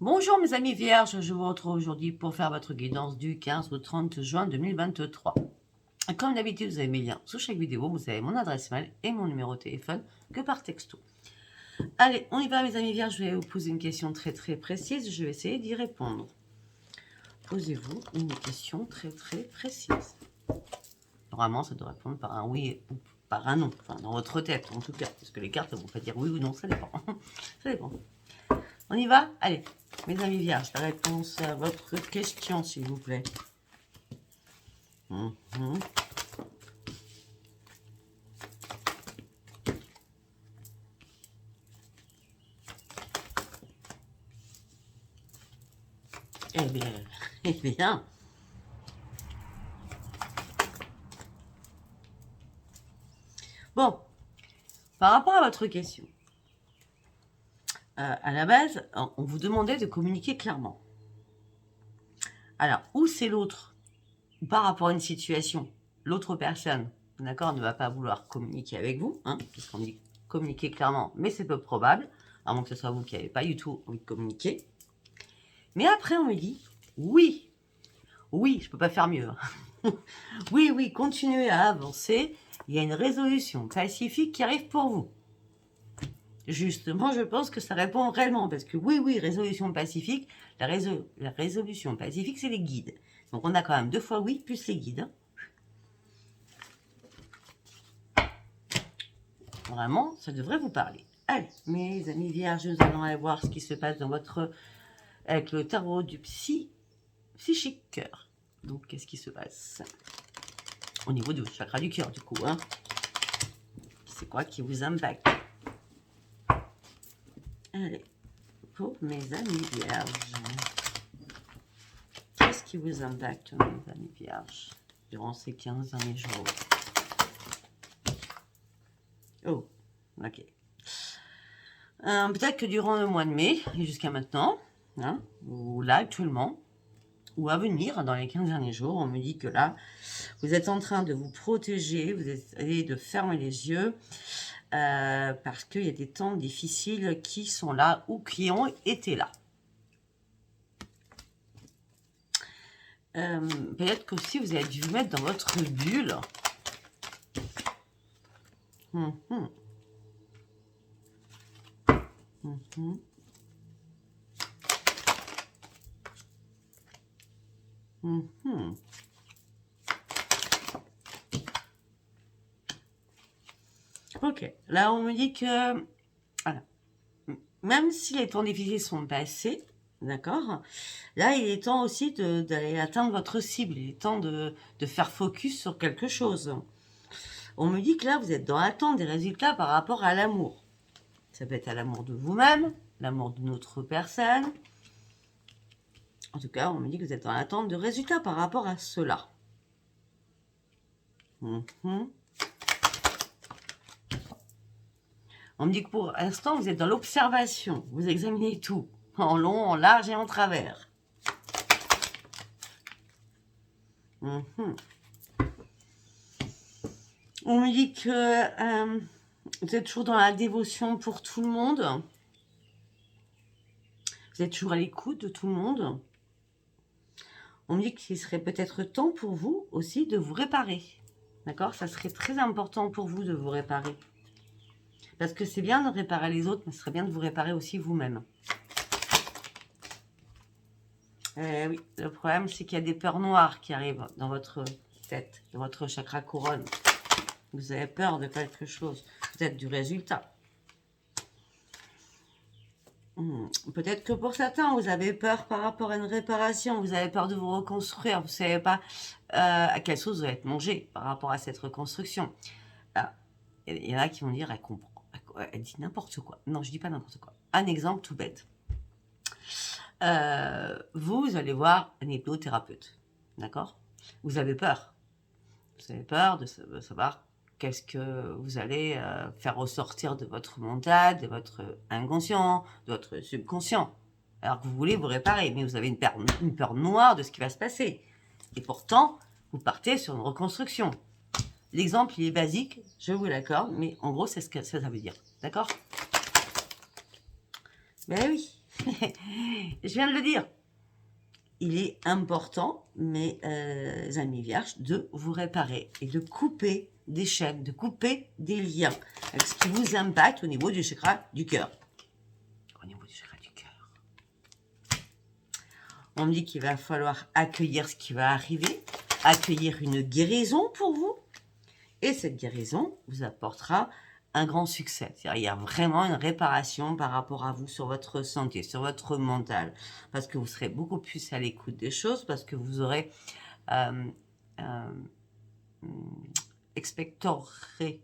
Bonjour mes amis vierges, je vous retrouve aujourd'hui pour faire votre guidance du 15 au 30 juin 2023. Comme d'habitude, vous avez mes liens sous chaque vidéo, vous avez mon adresse mail et mon numéro de téléphone que par texto. Allez, on y va mes amis vierges, je vais vous poser une question très précise, je vais essayer d'y répondre. Posez-vous une question très précise. Normalement, ça doit répondre par un oui ou par un non, enfin dans votre tête en tout cas, parce que les cartes ne vont pas dire oui ou non, ça dépend. Ça dépend. On y va? Allez, mes amis vierges, la réponse à votre question, s'il vous plaît. Eh bien. Bon, par rapport à votre question, à la base, on vous demandait de communiquer clairement. Alors, où c'est l'autre, par rapport à une situation, l'autre personne, d'accord, ne va pas vouloir communiquer avec vous, hein, puisqu'on dit communiquer clairement, mais c'est peu probable, à moins que ce soit vous qui n'avez pas du tout envie de communiquer. Mais après, on me dit, oui, je peux pas faire mieux. Oui, continuez à avancer, il y a une résolution pacifique qui arrive pour vous. Justement, je pense que ça répond réellement, parce que oui, résolution pacifique, la résolution pacifique, c'est les guides. Donc on a quand même 2 fois oui, plus les guides. Vraiment, ça devrait vous parler. Allez, mes amis vierges, nous allons aller voir ce qui se passe dans votre... avec le tarot du psychique cœur. Donc, qu'est-ce qui se passe au niveau du chakra du cœur, du coup, hein? C'est quoi qui vous impacte? Allez, pour mes amis vierges. Qu'est-ce qui vous impacte, mes amis vierges, durant ces 15 derniers jours? Oh, ok. Peut-être que durant le mois de mai, jusqu'à maintenant, hein, ou là actuellement, ou à venir, dans les 15 derniers jours, on me dit que là, vous êtes en train de vous protéger, vous essayez de fermer les yeux, parce qu'il y a des temps difficiles qui sont là ou qui ont été là. Peut-être qu'aussi vous avez dû vous mettre dans votre bulle. Ok, là on me dit que voilà, même si les temps difficiles sont passés, d'accord, là il est temps aussi d'aller atteindre votre cible, il est temps de faire focus sur quelque chose. On me dit que là vous êtes dans l'attente des résultats par rapport à l'amour. Ça peut être à l'amour de vous-même, l'amour d'une autre personne. En tout cas, on me dit que vous êtes dans l'attente de résultats par rapport à cela. On me dit que pour l'instant, vous êtes dans l'observation. Vous examinez tout, en long, en large et en travers. On me dit que vous êtes toujours dans la dévotion pour tout le monde. Vous êtes toujours à l'écoute de tout le monde. On me dit qu'il serait peut-être temps pour vous aussi de vous réparer. D'accord? Ça serait très important pour vous de vous réparer. Parce que c'est bien de réparer les autres, mais ce serait bien de vous réparer aussi vous-même. Oui, le problème, c'est qu'il y a des peurs noires qui arrivent dans votre tête, dans votre chakra couronne. Vous avez peur de quelque chose, peut-être du résultat. Peut-être que pour certains, vous avez peur par rapport à une réparation, vous avez peur de vous reconstruire, vous ne savez pas à quelle sauce vous allez être mangé par rapport à cette reconstruction. Il y en a qui vont dire, elle comprend, elle dit n'importe quoi. Non, je dis pas n'importe quoi. Un exemple tout bête. Vous allez voir un hypnothérapeute, d'accord? Vous avez peur. Vous avez peur de savoir qu'est-ce que vous allez faire ressortir de votre mental, de votre inconscient, de votre subconscient. Alors que vous voulez vous réparer, mais vous avez une peur noire de ce qui va se passer. Et pourtant, vous partez sur une reconstruction. L'exemple, il est basique, je vous l'accorde, mais en gros, c'est ce que ça veut dire. D'accord? Ben oui, Je viens de le dire. Il est important, mes amis vierges, de vous réparer et de couper des chaînes, de couper des liens avec ce qui vous impacte au niveau du chakra du cœur. Au niveau du chakra du cœur. On me dit qu'il va falloir accueillir ce qui va arriver, accueillir une guérison pour vous. Et cette guérison vous apportera un grand succès. C'est-à-dire, il y a vraiment une réparation par rapport à vous sur votre santé, sur votre mental. Parce que vous serez beaucoup plus à l'écoute des choses, parce que vous aurez expectoré.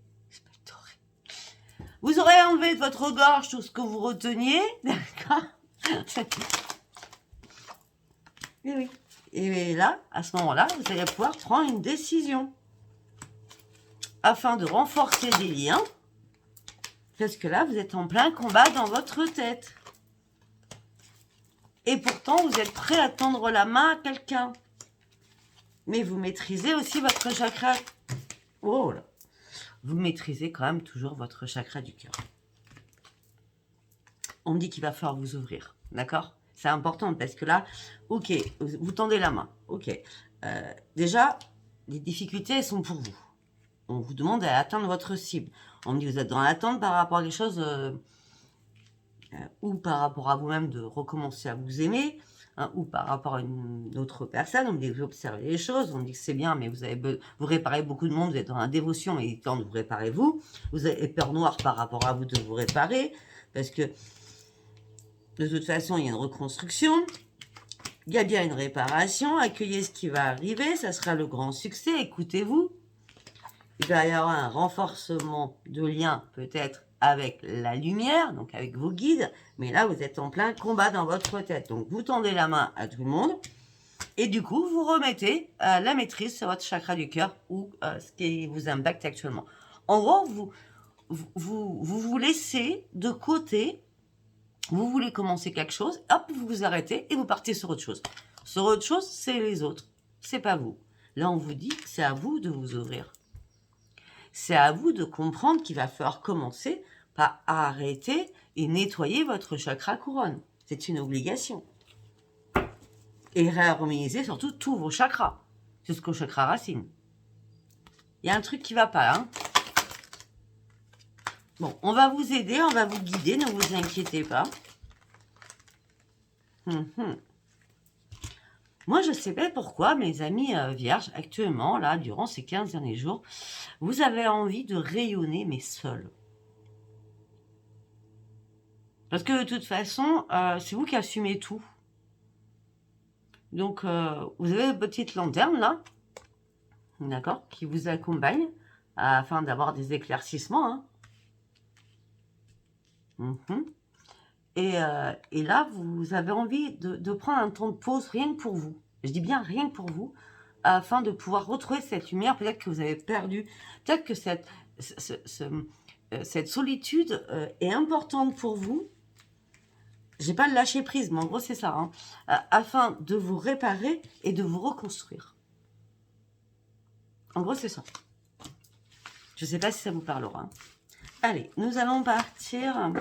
Vous aurez enlevé de votre gorge tout ce que vous reteniez, d'accord? Et oui. Et là, à ce moment-là, vous allez pouvoir prendre une décision afin de renforcer des liens. Parce que là, vous êtes en plein combat dans votre tête. Et pourtant, vous êtes prêt à tendre la main à quelqu'un. Mais vous maîtrisez aussi votre chakra. Oh là. Vous maîtrisez quand même toujours votre chakra du cœur. On me dit qu'il va falloir vous ouvrir. D'accord? C'est important parce que là, ok, vous tendez la main. Ok. Déjà, les difficultés, elles sont pour vous. On vous demande d'atteindre votre cible. On me dit vous êtes dans l'attente par rapport à quelque chose ou par rapport à vous-même de recommencer à vous aimer ou par rapport à une autre personne. On me dit que vous observez les choses. On me dit que c'est bien, mais vous réparez beaucoup de monde. Vous êtes dans la dévotion, mais il est temps de vous réparer vous. Vous avez peur noire par rapport à vous de vous réparer parce que de toute façon, il y a une reconstruction. Il y a bien une réparation. Accueillez ce qui va arriver. Ça sera le grand succès. Écoutez-vous. Il va y avoir un renforcement de lien peut-être avec la lumière, donc avec vos guides. Mais là, vous êtes en plein combat dans votre tête. Donc, vous tendez la main à tout le monde. Et du coup, vous remettez la maîtrise sur votre chakra du cœur ou ce qui vous impacte actuellement. En gros, vous laissez de côté. Vous voulez commencer quelque chose, hop, vous vous arrêtez et vous partez sur autre chose. Sur autre chose, c'est les autres. C'est pas vous. Là, on vous dit que c'est à vous de vous ouvrir. C'est à vous de comprendre qu'il va falloir commencer par arrêter et nettoyer votre chakra couronne. C'est une obligation. Et réharmoniser surtout tous vos chakras, jusqu'au chakra racine. Il y a un truc qui ne va pas, hein. Bon, on va vous aider, on va vous guider, ne vous inquiétez pas. Moi, je ne sais pas pourquoi, mes amis vierges, actuellement, là, durant ces 15 derniers jours, vous avez envie de rayonner, mais seul. Parce que de toute façon, c'est vous qui assumez tout. Donc, vous avez une petite lanterne, là, d'accord, qui vous accompagne, afin d'avoir des éclaircissements, hein. Et là, vous avez envie de prendre un temps de pause rien que pour vous. Je dis bien rien que pour vous, afin de pouvoir retrouver cette lumière. Peut-être que vous avez perdu, peut-être que cette solitude est importante pour vous. Je n'ai pas le lâcher prise, mais en gros, c'est ça. Hein, afin de vous réparer et de vous reconstruire. En gros, c'est ça. Je ne sais pas si ça vous parlera. Hein. Allez, nous allons partir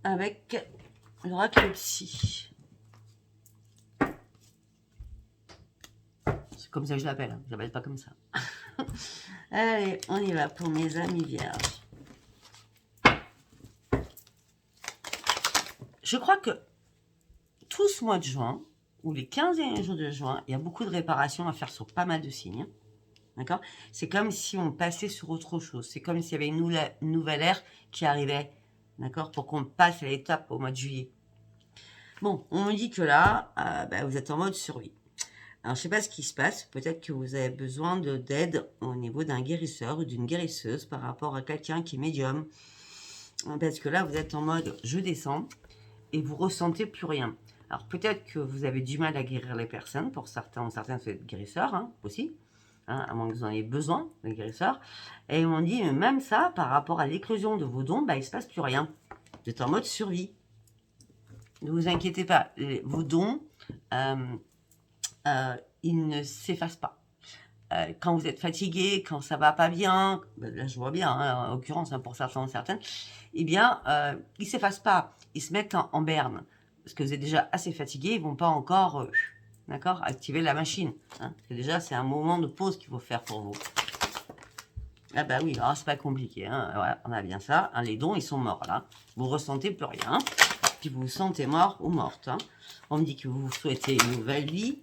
avec l'oracle psy. C'est comme ça que je l'appelle. Hein. Je l'appelle pas comme ça. Allez, on y va pour mes amis vierges. Je crois que tout ce mois de juin, ou les 15 derniers jours de juin, il y a beaucoup de réparations à faire sur pas mal de signes. D'accord? C'est comme si on passait sur autre chose. C'est comme s'il y avait une nouvelle ère qui arrivait. D'accord? Pour qu'on passe à l'étape au mois de juillet. Bon, on me dit que là, vous êtes en mode survie. Alors, je ne sais pas ce qui se passe. Peut-être que vous avez besoin d'aide au niveau d'un guérisseur ou d'une guérisseuse par rapport à quelqu'un qui est médium. Parce que là, vous êtes en mode je descends et vous ressentez plus rien. Alors, peut-être que vous avez du mal à guérir les personnes. Pour certains, vous êtes guérisseurs hein, aussi. Hein, à moins que vous en ayez besoin, les guérisseurs. Et ils m'ont dit, même ça, par rapport à l'éclosion de vos dons, il ne se passe plus rien. Vous êtes en mode survie. Ne vous inquiétez pas, vos dons, ils ne s'effacent pas. quand vous êtes fatigué, quand ça va pas bien, ben là je vois bien, hein, en l'occurrence, hein, pour certains, certaines, eh bien, ils s'effacent pas, ils se mettent en berne. Parce que vous êtes déjà assez fatigué, ils vont pas encore, d'accord, activer la machine. Hein, parce que déjà, c'est un moment de pause qu'il faut faire pour vous. Ah bah oui, alors c'est pas compliqué, hein, voilà, on a bien ça. Hein, les dons, ils sont morts là. Vous ressentez plus rien. Puis vous vous sentez mort ou morte. Hein. On me dit que vous souhaitez une nouvelle vie.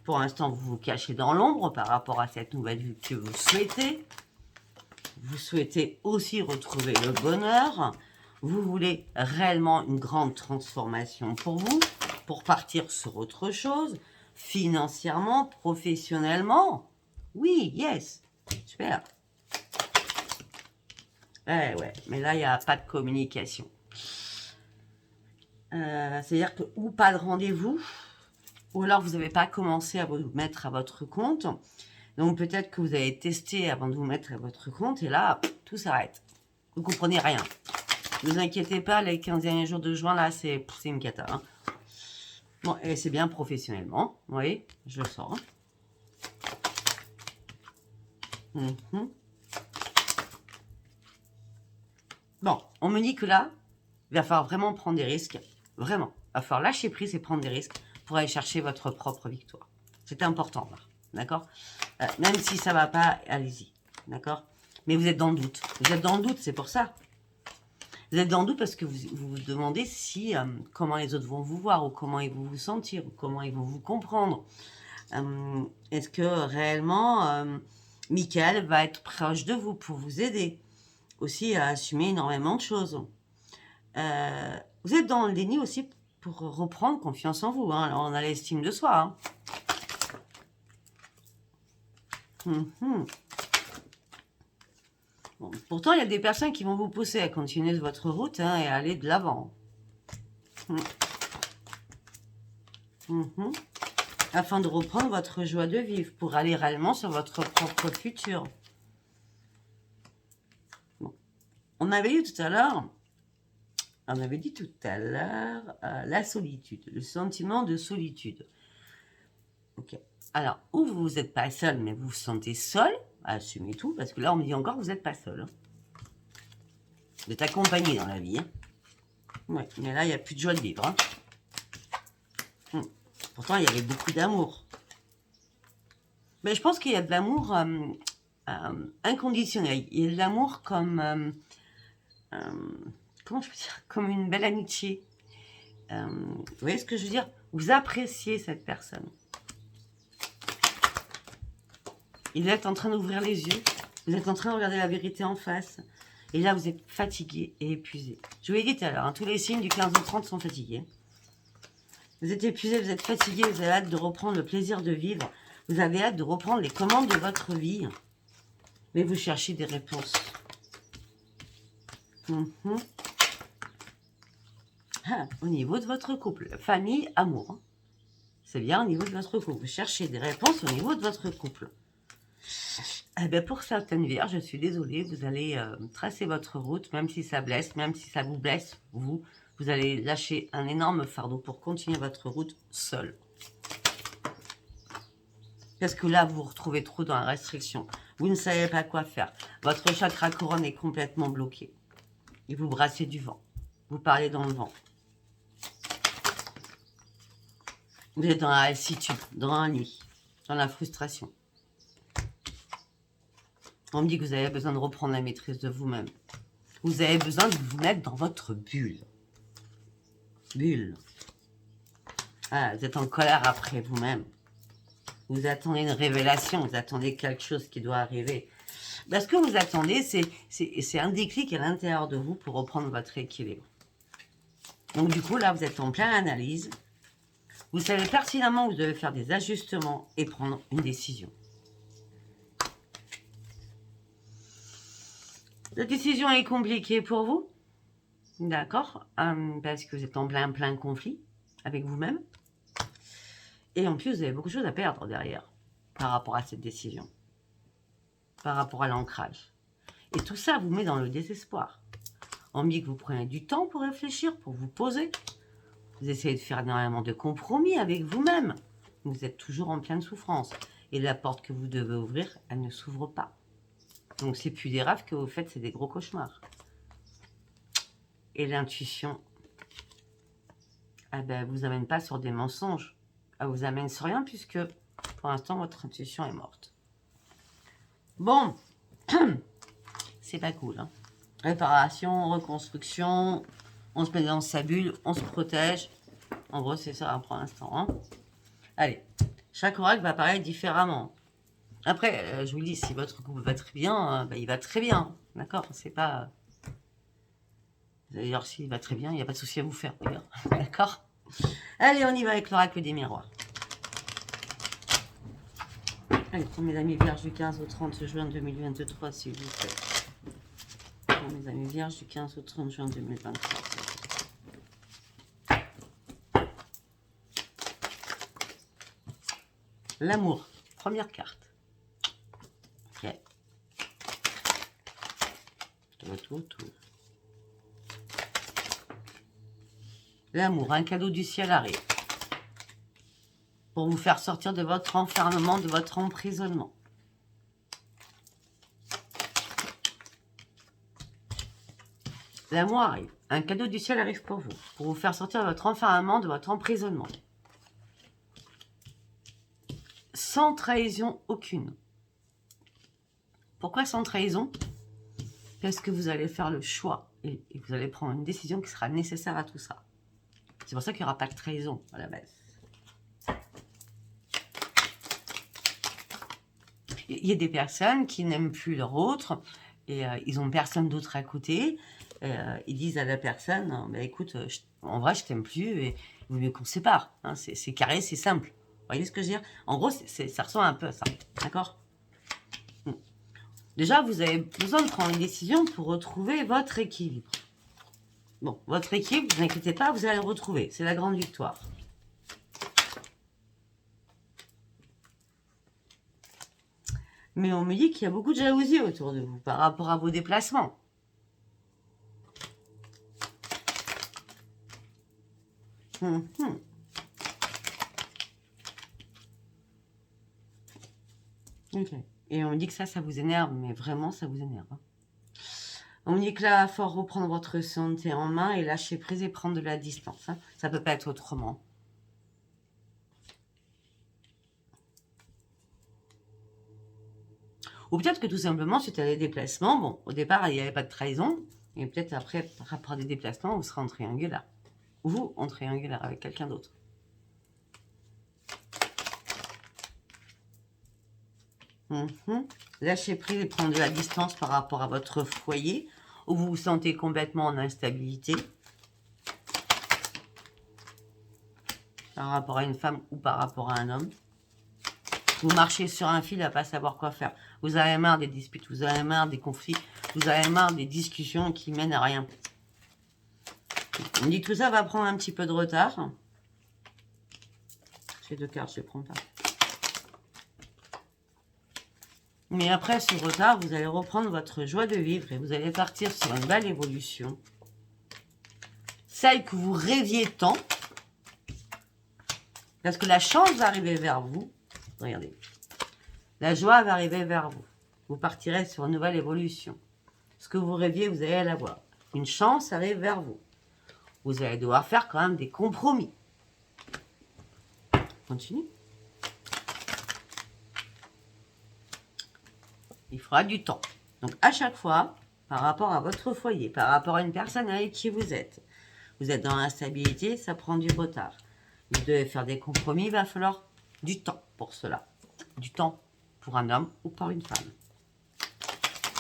Pour l'instant, vous vous cachez dans l'ombre par rapport à cette nouvelle vie que vous souhaitez. Vous souhaitez aussi retrouver le bonheur. Vous voulez réellement une grande transformation pour vous, pour partir sur autre chose, financièrement, professionnellement. Oui, yes, super. Ouais, mais là, il n'y a pas de communication. C'est-à-dire que ou pas de rendez-vous, ou alors vous n'avez pas commencé à vous mettre à votre compte. Donc peut-être que vous avez testé avant de vous mettre à votre compte, et là, tout s'arrête. Vous ne comprenez rien. Ne vous inquiétez pas, les 15 derniers jours de juin, là, c'est une cata. Hein. Bon, et c'est bien professionnellement. Vous voyez, je le sens. Bon, on me dit que là, il va falloir vraiment prendre des risques. Vraiment. Il va falloir lâcher prise et prendre des risques pour aller chercher votre propre victoire. C'est important, là. D'accord, même si ça ne va pas, allez-y. D'accord, mais vous êtes dans le doute. Vous êtes dans le doute, c'est pour ça. Vous êtes dans le doute parce que vous vous demandez si comment les autres vont vous voir, ou comment ils vont vous sentir, ou comment ils vont vous comprendre. Est-ce que réellement, Michael va être proche de vous pour vous aider aussi à assumer énormément de choses. Vous êtes dans le déni aussi pour reprendre confiance en vous. Hein. Alors, on a l'estime de soi. Hein. Bon, pourtant, il y a des personnes qui vont vous pousser à continuer votre route hein, et à aller de l'avant. Afin de reprendre votre joie de vivre pour aller réellement sur votre propre futur. Bon. On avait dit tout à l'heure la solitude, le sentiment de solitude. Ok. Alors, ou vous n'êtes pas seul, mais vous vous sentez seul, assumez tout, parce que là, on me dit encore que vous n'êtes pas seul. Hein. Vous êtes accompagné dans la vie. Hein. Ouais, mais là, il n'y a plus de joie de vivre. Hein. Pourtant, il y avait beaucoup d'amour. Mais je pense qu'il y a de l'amour inconditionnel. Il y a de l'amour comme... comment je peux dire, comme une belle amitié. Vous voyez ce que je veux dire? Vous appréciez cette personne. Et vous êtes en train d'ouvrir les yeux. Vous êtes en train de regarder la vérité en face. Et là, vous êtes fatigué et épuisé. Je vous l'ai dit tout à l'heure, hein, tous les signes du 15 au 30 sont fatigués. Vous êtes épuisé, vous êtes fatigué, vous avez hâte de reprendre le plaisir de vivre. Vous avez hâte de reprendre les commandes de votre vie. Mais vous cherchez des réponses. Au niveau de votre couple, famille, amour. Hein. C'est bien au niveau de votre couple. Vous cherchez des réponses au niveau de votre couple. Eh bien, pour certaines vierges, je suis désolée, vous allez tracer votre route, même si ça blesse, même si ça vous blesse, vous allez lâcher un énorme fardeau pour continuer votre route seul. Parce que là, vous vous retrouvez trop dans la restriction. Vous ne savez pas quoi faire. Votre chakra couronne est complètement bloqué. Et vous brassez du vent. Vous parlez dans le vent. Vous êtes dans la lassitude, dans un lit, dans la frustration. On me dit que vous avez besoin de reprendre la maîtrise de vous-même. Vous avez besoin de vous mettre dans votre bulle. Bulle. Ah, vous êtes en colère après vous-même. Vous attendez une révélation, vous attendez quelque chose qui doit arriver. Ce que vous attendez, c'est un déclic à l'intérieur de vous pour reprendre votre équilibre. Donc du coup, là, vous êtes en pleine analyse. Vous savez pertinemment que vous devez faire des ajustements et prendre une décision. La décision est compliquée pour vous, d'accord, parce que vous êtes en plein conflit avec vous-même. Et en plus, vous avez beaucoup de choses à perdre derrière par rapport à cette décision, par rapport à l'ancrage. Et tout ça vous met dans le désespoir. On me dit que vous prenez du temps pour réfléchir, pour vous poser. Vous essayez de faire énormément de compromis avec vous-même. Vous êtes toujours en pleine souffrance. Et la porte que vous devez ouvrir, elle ne s'ouvre pas. Donc, c'est plus des rêves que vous faites, c'est des gros cauchemars. Et l'intuition, elle ne vous amène pas sur des mensonges. Elle vous amène sur rien puisque, pour l'instant, votre intuition est morte. Bon, c'est pas cool. Hein. Réparation, reconstruction, on se met dans sa bulle, on se protège. En gros, c'est ça pour l'instant. Hein. Allez, chaque oracle va apparaître différemment. Après, je vous dis, si votre couple va très bien, il va très bien. D'accord? C'est pas... D'ailleurs, s'il va très bien, il n'y a pas de souci à vous faire, d'ailleurs. D'accord? Allez, on y va avec l'oracle des miroirs. Allez, pour mes amis vierges du 15 au 30 juin 2023, s'il vous plaît. Pour mes amis vierges du 15 au 30 juin 2023. L'amour, première carte. Ok. Tout. L'amour, un cadeau du ciel arrive. Pour vous faire sortir de votre enfermement, de votre emprisonnement. L'amour arrive. Un cadeau du ciel arrive pour vous faire sortir de votre enfermement, de votre emprisonnement. Sans trahison aucune. Pourquoi sans trahison? Parce que vous allez faire le choix et vous allez prendre une décision qui sera nécessaire à tout ça. C'est pour ça qu'il n'y aura pas de trahison à la base. Il y a des personnes qui n'aiment plus leur autre et ils n'ont personne d'autre à côté. Ils disent à la personne, bah, écoute, en vrai, je t'aime plus et il vaut mieux qu'on se sépare. Hein, c'est carré, c'est simple. Vous voyez ce que je veux dire? En gros, ça ressemble un peu à ça. D'accord? Déjà, vous avez besoin de prendre une décision pour retrouver votre équilibre. Bon, votre équilibre, ne vous inquiétez pas, vous allez le retrouver. C'est la grande victoire. Mais on me dit qu'il y a beaucoup de jalousie autour de vous par rapport à vos déplacements. Ok. Et on me dit que ça vous énerve, mais vraiment, ça vous énerve. Hein. On me dit que là, il faut reprendre votre santé en main et lâcher prise et prendre de la distance. Hein. Ça peut pas être autrement. Ou peut-être que tout simplement, suite à des déplacements, bon, au départ, il n'y avait pas de trahison. Et peut-être après, par rapport à des déplacements, vous serez en triangulaire. Vous, en triangulaire avec quelqu'un d'autre. Lâchez prise et prendre de la distance par rapport à votre foyer, où vous vous sentez complètement en instabilité. Par rapport à une femme ou par rapport à un homme. Vous marchez sur un fil à pas savoir quoi faire. Vous avez marre des disputes, vous avez marre des conflits, vous avez marre des discussions qui mènent à rien. On dit que tout ça va prendre un petit peu de retard. Ces deux cartes, je ne les prends pas. Mais après ce retard, vous allez reprendre votre joie de vivre et vous allez partir sur une belle évolution. Celle que vous rêviez tant. Parce que la chance va arriver vers vous. Regardez. La joie va arriver vers vous. Vous partirez sur une nouvelle évolution. Ce que vous rêviez, vous allez l'avoir. Une chance arrive vers vous. Vous allez devoir faire quand même des compromis. Continue. Il faudra du temps. Donc, à chaque fois, par rapport à votre foyer, par rapport à une personne avec qui vous êtes dans l'instabilité, ça prend du retard. Vous devez faire des compromis, il va falloir du temps pour cela. Du temps pour un homme ou pour une femme.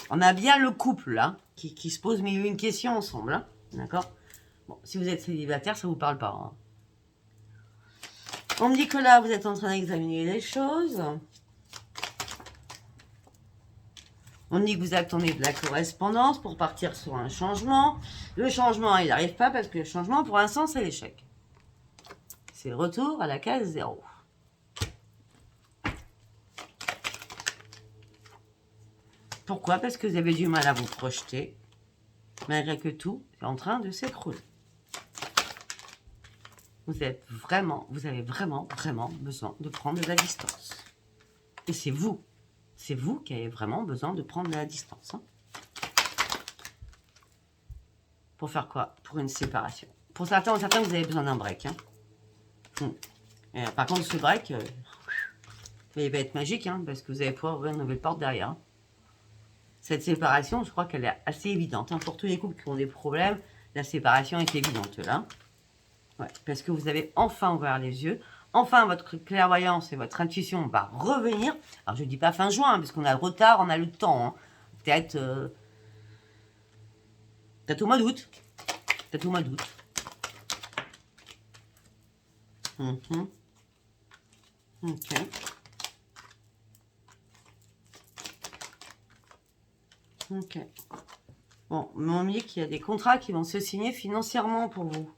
On a bien le couple, là, qui se pose mille et une questions ensemble. Hein, d'accord? Bon, si vous êtes célibataire, ça ne vous parle pas. Hein. On me dit que là, vous êtes en train d'examiner les choses. On dit que vous attendez de la correspondance pour partir sur un changement. Le changement, il n'arrive pas parce que le changement, pour l'instant, c'est l'échec. C'est le retour à la case 0. Pourquoi? Parce que vous avez du mal à vous projeter, malgré que tout est en train de s'écrouler. Vous avez vraiment besoin de prendre de la distance. Et c'est vous qui avez vraiment besoin de prendre de la distance. Hein. Pour faire quoi? Pour une séparation. Pour certains, vous avez besoin d'un break. Hein. Et, par contre, ce break, il va être magique, hein, parce que vous allez pouvoir ouvrir une nouvelle porte derrière. Hein. Cette séparation, je crois qu'elle est assez évidente. Hein. Pour tous les couples qui ont des problèmes, la séparation est évidente là. Ouais, parce que vous avez enfin ouvert les yeux. Enfin, votre clairvoyance et votre intuition va revenir. Alors, je ne dis pas fin juin, parce qu'on a le retard, on a le temps. Hein. Peut-être au mois d'août. Peut-être au mois d'août. Ok. Ok. Bon, mais on me dit qu'il y a des contrats qui vont se signer financièrement pour vous.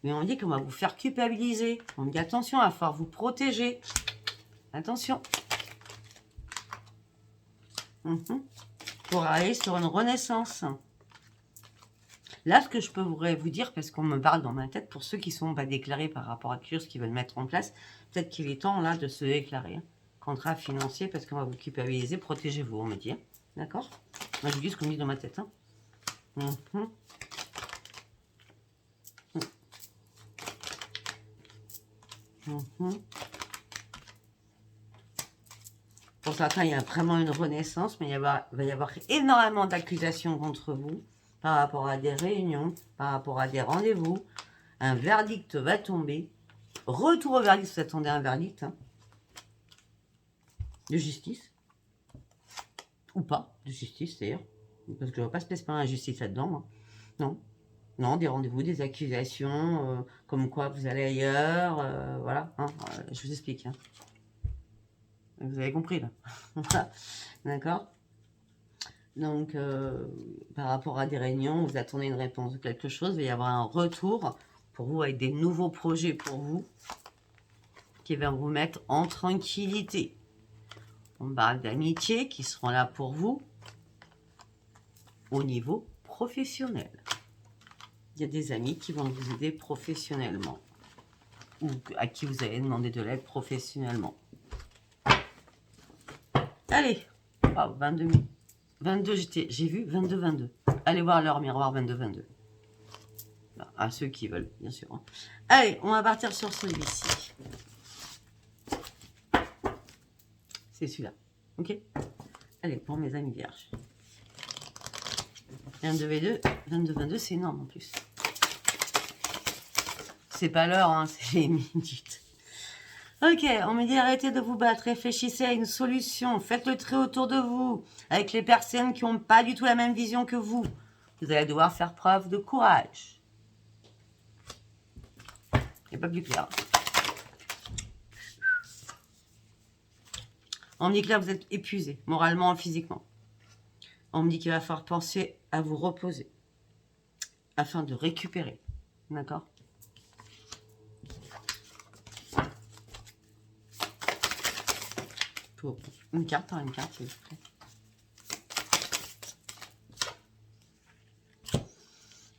Mais on me dit qu'on va vous faire culpabiliser. On me dit attention, il va falloir vous protéger. Attention. Pour aller sur une renaissance. Là, ce que je peux vous dire, parce qu'on me parle dans ma tête, pour ceux qui ne sont pas déclarés par rapport à quelque chose qu'ils veulent mettre en place, peut-être qu'il est temps là de se déclarer. Hein. Contrat financier, parce qu'on va vous culpabiliser, protégez-vous, on me dit. Hein. D'accord? Moi, je dis ce qu'on me dit dans ma tête. Hein. Pour certains, il y a vraiment une renaissance, mais il va y avoir énormément d'accusations contre vous par rapport à des réunions, par rapport à des rendez-vous. Un verdict va tomber. Retour au verdict, vous attendez un verdict hein, de justice. Ou pas, de justice d'ailleurs. Parce que je ne vois pas se passer par injustice là-dedans. Hein. Non. Non, des rendez-vous, des accusations, comme quoi vous allez ailleurs, voilà. Hein, je vous explique. Hein. Vous avez compris là. D'accord. Donc, par rapport à des réunions, vous attendez une réponse de quelque chose, il va y avoir un retour pour vous avec des nouveaux projets pour vous qui vont vous mettre en tranquillité. On parle d'amitié qui seront là pour vous au niveau professionnel. Il y a des amis qui vont vous aider professionnellement ou à qui vous allez demander de l'aide professionnellement. Allez, wow, 22 000. 22, j'ai vu 22-22. Allez voir leur miroir 22-22. À ceux qui veulent, bien sûr. Hein. Allez, on va partir sur celui-ci. C'est celui-là. Ok? Allez, pour mes amis vierges. 22-22, 22-22, c'est énorme en plus. C'est pas l'heure, hein, c'est les minutes. Ok, on me dit arrêtez de vous battre, réfléchissez à une solution, faites le trait autour de vous, avec les personnes qui n'ont pas du tout la même vision que vous. Vous allez devoir faire preuve de courage. Il n'y a pas plus clair. On me dit que là, vous êtes épuisé, moralement et physiquement. On me dit qu'il va falloir penser à vous reposer, afin de récupérer. D'accord ? Pour une carte par une carte, s'il vous plaît.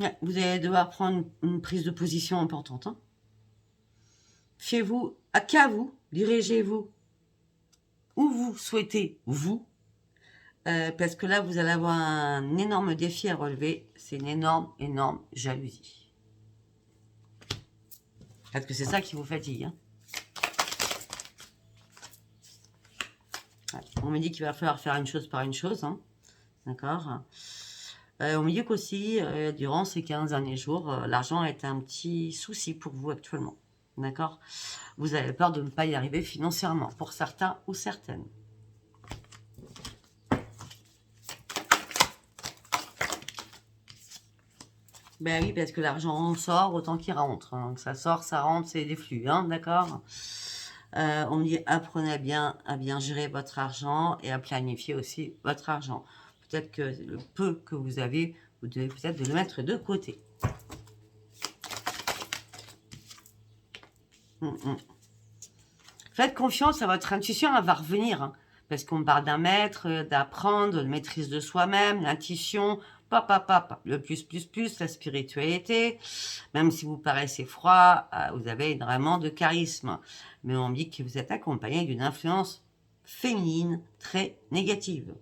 Ouais, vous allez devoir prendre une prise de position importante. Hein. Fiez-vous à qu'à vous, dirigez-vous où vous souhaitez, vous. Parce que là, vous allez avoir un énorme défi à relever. C'est une énorme jalousie. Parce que c'est ça qui vous fatigue. Hein. Ouais. On me dit qu'il va falloir faire une chose par une chose. Hein. D'accord. On me dit qu'aussi, durant ces 15 derniers jours, l'argent est un petit souci pour vous actuellement. D'accord. Vous avez peur de ne pas y arriver financièrement, pour certains ou certaines. Ben oui, parce que l'argent sort autant qu'il rentre. Hein. Ça sort, ça rentre, c'est des flux, hein, d'accord. On me dit apprenez à bien gérer votre argent et à planifier aussi votre argent. Peut-être que le peu que vous avez, vous devez peut-être le mettre de côté. Faites confiance à votre intuition, elle va revenir. Hein, parce qu'on parle d'un maître, d'apprendre, de maîtrise de soi-même, l'intuition, le plus, la spiritualité. Même si vous paraissez froid, vous avez vraiment de charisme. Mais on me dit que vous êtes accompagné d'une influence féminine très négative.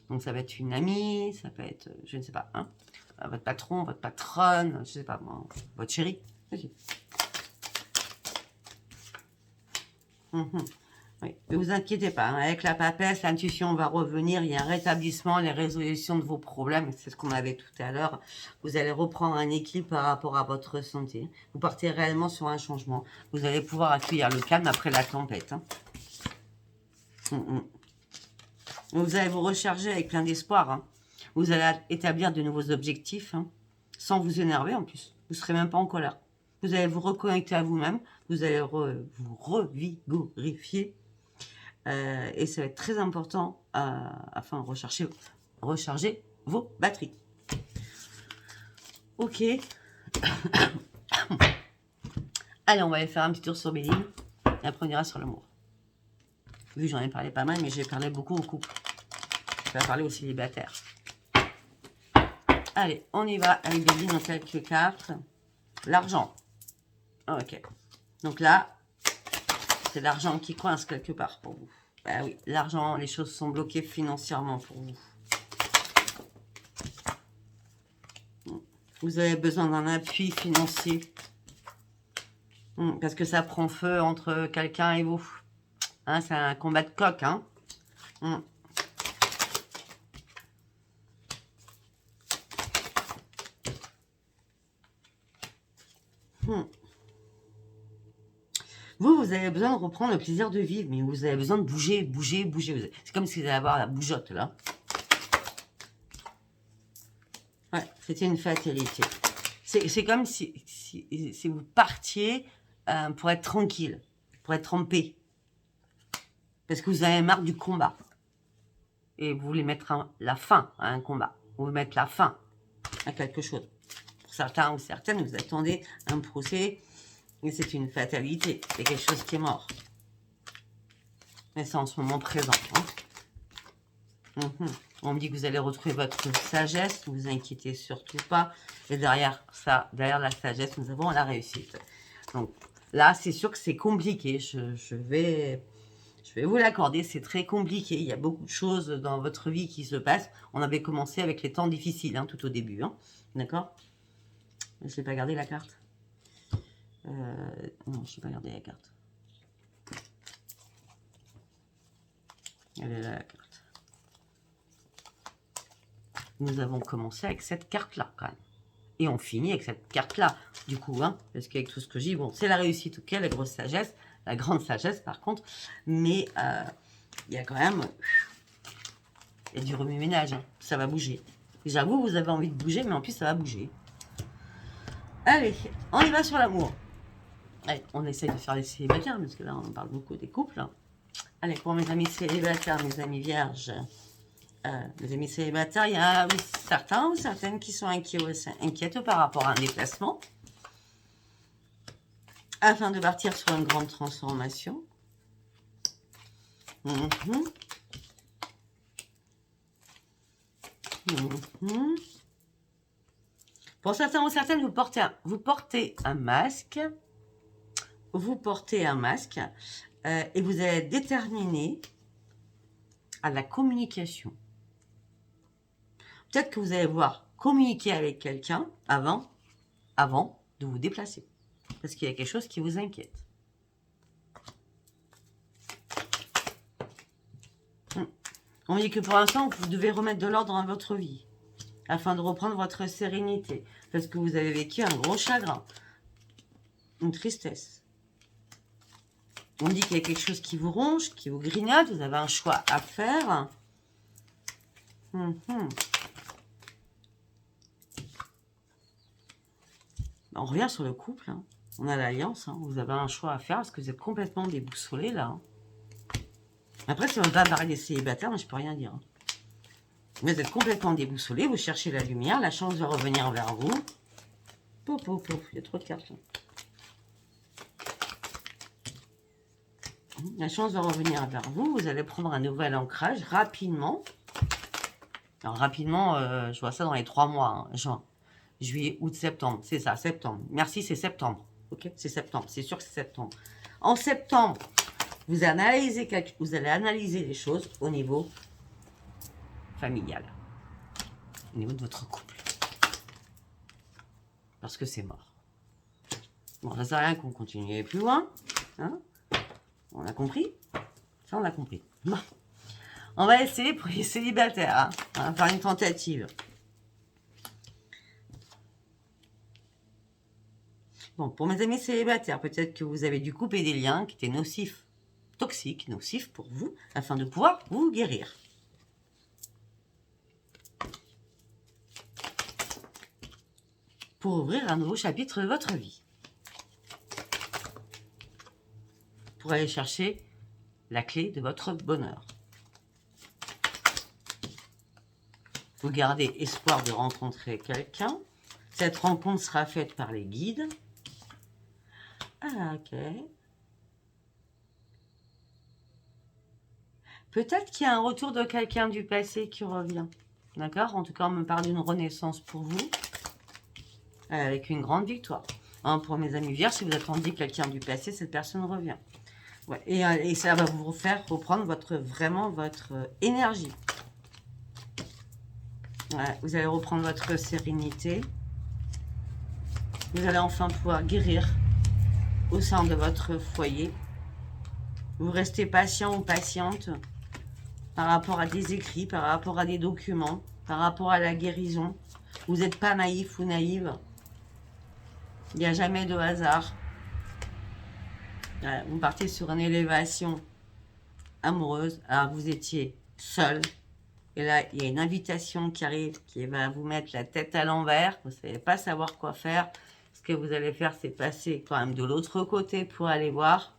Donc ça va être une amie, ça peut être, je ne sais pas, hein, votre patron, votre patronne, je ne sais pas moi, votre chérie. Okay. Oui. Ne vous inquiétez pas, hein, avec la papesse, l'intuition va revenir, il y a un rétablissement, les résolutions de vos problèmes, c'est ce qu'on avait tout à l'heure. Vous allez reprendre un équilibre par rapport à votre santé. Vous partez réellement sur un changement. Vous allez pouvoir accueillir le calme après la tempête. Hein. Vous allez vous recharger avec plein d'espoir. Hein. Vous allez établir de nouveaux objectifs, hein, sans vous énerver en plus. Vous ne serez même pas en colère. Vous allez vous reconnecter à vous-même. Vous allez vous revigorifier. Et ça va être très important afin de recharger vos batteries. Ok. Allez, on va aller faire un petit tour sur mes lignes. Et après, on ira sur l'amour. Vu j'en ai parlé pas mal, mais j'ai parlé beaucoup au couple. Je vais parler aux célibataires. Allez, on y va avec des lignes en quelques cartes. L'argent. Ok. Donc là, c'est l'argent qui coince quelque part pour vous. Ben oui, l'argent, les choses sont bloquées financièrement pour vous. Vous avez besoin d'un appui financier. Parce que ça prend feu entre quelqu'un et vous. Hein, c'est un combat de coq. Hein. Vous avez besoin de reprendre le plaisir de vivre, mais vous avez besoin de bouger, bouger, bouger. C'est comme si vous alliez avoir la bougeotte, là. Ouais, c'était une fatalité. C'est comme si vous partiez pour être tranquille, pour être en paix. Parce que vous avez marre du combat. Et vous voulez mettre la fin à un combat. Vous voulez mettre la fin à quelque chose. Pour certains ou certaines, vous attendez un procès. Et c'est une fatalité. C'est quelque chose qui est mort. Mais c'est en ce moment présent. Hein. On me dit que vous allez retrouver votre sagesse. Ne vous inquiétez surtout pas. Et derrière ça, derrière la sagesse, nous avons la réussite. Donc là, c'est sûr que c'est compliqué. Je vais vous l'accorder. C'est très compliqué. Il y a beaucoup de choses dans votre vie qui se passent. On avait commencé avec les temps difficiles, hein, tout au début. Hein. D'accord? Je n'ai pas gardé la carte. Non, je n'ai pas gardé la carte. Elle est là, la carte. Nous avons commencé avec cette carte-là, quand même. Et on finit avec cette carte-là, du coup, hein, parce qu'avec tout ce que je dis, bon, c'est la réussite, ok, la grosse sagesse, la grande sagesse, par contre, mais il y a quand même, il y a du remue-ménage, hein, ça va bouger. J'avoue, vous avez envie de bouger, mais en plus, ça va bouger. Allez, on y va sur l'amour. Allez, on essaye de faire les célibataires, parce que là, on parle beaucoup des couples. Hein. Allez, pour mes amis célibataires, mes amis vierges, mes amis célibataires, il y a certains ou certaines qui sont inquiètes par rapport à un déplacement. Afin de partir sur une grande transformation. Pour certains ou certaines, vous portez un masque. Vous portez un masque et vous êtes déterminé à la communication. Peut-être que vous allez voir communiquer avec quelqu'un avant de vous déplacer. Parce qu'il y a quelque chose qui vous inquiète. On dit que pour l'instant, vous devez remettre de l'ordre dans votre vie. Afin de reprendre votre sérénité. Parce que vous avez vécu un gros chagrin. Une tristesse. On dit qu'il y a quelque chose qui vous ronge, qui vous grignote. Vous avez un choix à faire. On revient sur le couple. Hein. On a l'alliance. Hein. Vous avez un choix à faire parce que vous êtes complètement déboussolé là. Hein. Après, si on ne veut pas parler des célibataires, moi, je ne peux rien dire. Hein. Vous êtes complètement déboussolé. Vous cherchez la lumière. La chance va revenir vers vous. Pouf, pouf, pouf. Il y a trop de cartes là. La chance va revenir vers vous. Vous allez prendre un nouvel ancrage rapidement. Alors, rapidement, je vois ça dans les 3 mois. Hein. Juin, juillet, août, septembre. C'est ça, septembre. Merci, c'est septembre. Ok, c'est septembre. C'est sûr que c'est septembre. En septembre, Vous allez analyser les choses au niveau familial, au niveau de votre couple. Parce que c'est mort. Bon, ça sert à rien qu'on continue plus loin. Hein, on a compris? Ça, on a compris. Bon. On va essayer pour les célibataires. Hein. On va faire une tentative. Bon, pour mes amis célibataires, peut-être que vous avez dû couper des liens qui étaient nocifs, toxiques, nocifs pour vous, afin de pouvoir vous guérir. Pour ouvrir un nouveau chapitre de votre vie. Pour aller chercher la clé de votre bonheur. Vous gardez espoir de rencontrer quelqu'un. Cette rencontre sera faite par les guides. Ah, ok. Peut-être qu'il y a un retour de quelqu'un du passé qui revient. D'accord? En tout cas, on me parle d'une renaissance pour vous. Avec une grande victoire. Hein, pour mes amis vierges, si vous attendiez quelqu'un du passé, cette personne revient. Ouais. Et ça va vous faire reprendre vraiment votre énergie. Ouais, vous allez reprendre votre sérénité. Vous allez enfin pouvoir guérir au sein de votre foyer. Vous restez patient ou patiente par rapport à des écrits, par rapport à des documents, par rapport à la guérison. Vous n'êtes pas naïf ou naïve. Il n'y a jamais de hasard. Vous partez sur une élévation amoureuse. Alors vous étiez seul. Et là, il y a une invitation qui arrive qui va vous mettre la tête à l'envers. Vous ne savez pas savoir quoi faire. Ce que vous allez faire, c'est passer quand même de l'autre côté pour aller voir.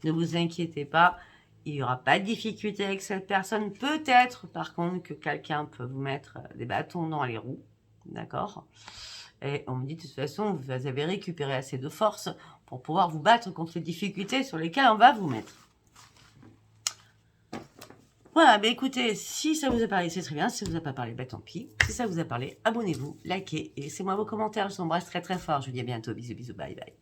Ne vous inquiétez pas. Il n'y aura pas de difficulté avec cette personne. Peut-être, par contre, que quelqu'un peut vous mettre des bâtons dans les roues. D'accord? Et on me dit, de toute façon, vous avez récupéré assez de force pour pouvoir vous battre contre les difficultés sur lesquelles on va vous mettre. Voilà, mais écoutez, si ça vous a parlé, c'est très bien. Si ça vous a pas parlé, bah tant pis. Si ça vous a parlé, abonnez-vous, likez et laissez-moi vos commentaires. Je vous embrasse très très fort. Je vous dis à bientôt. Bisous, bisous, bye bye.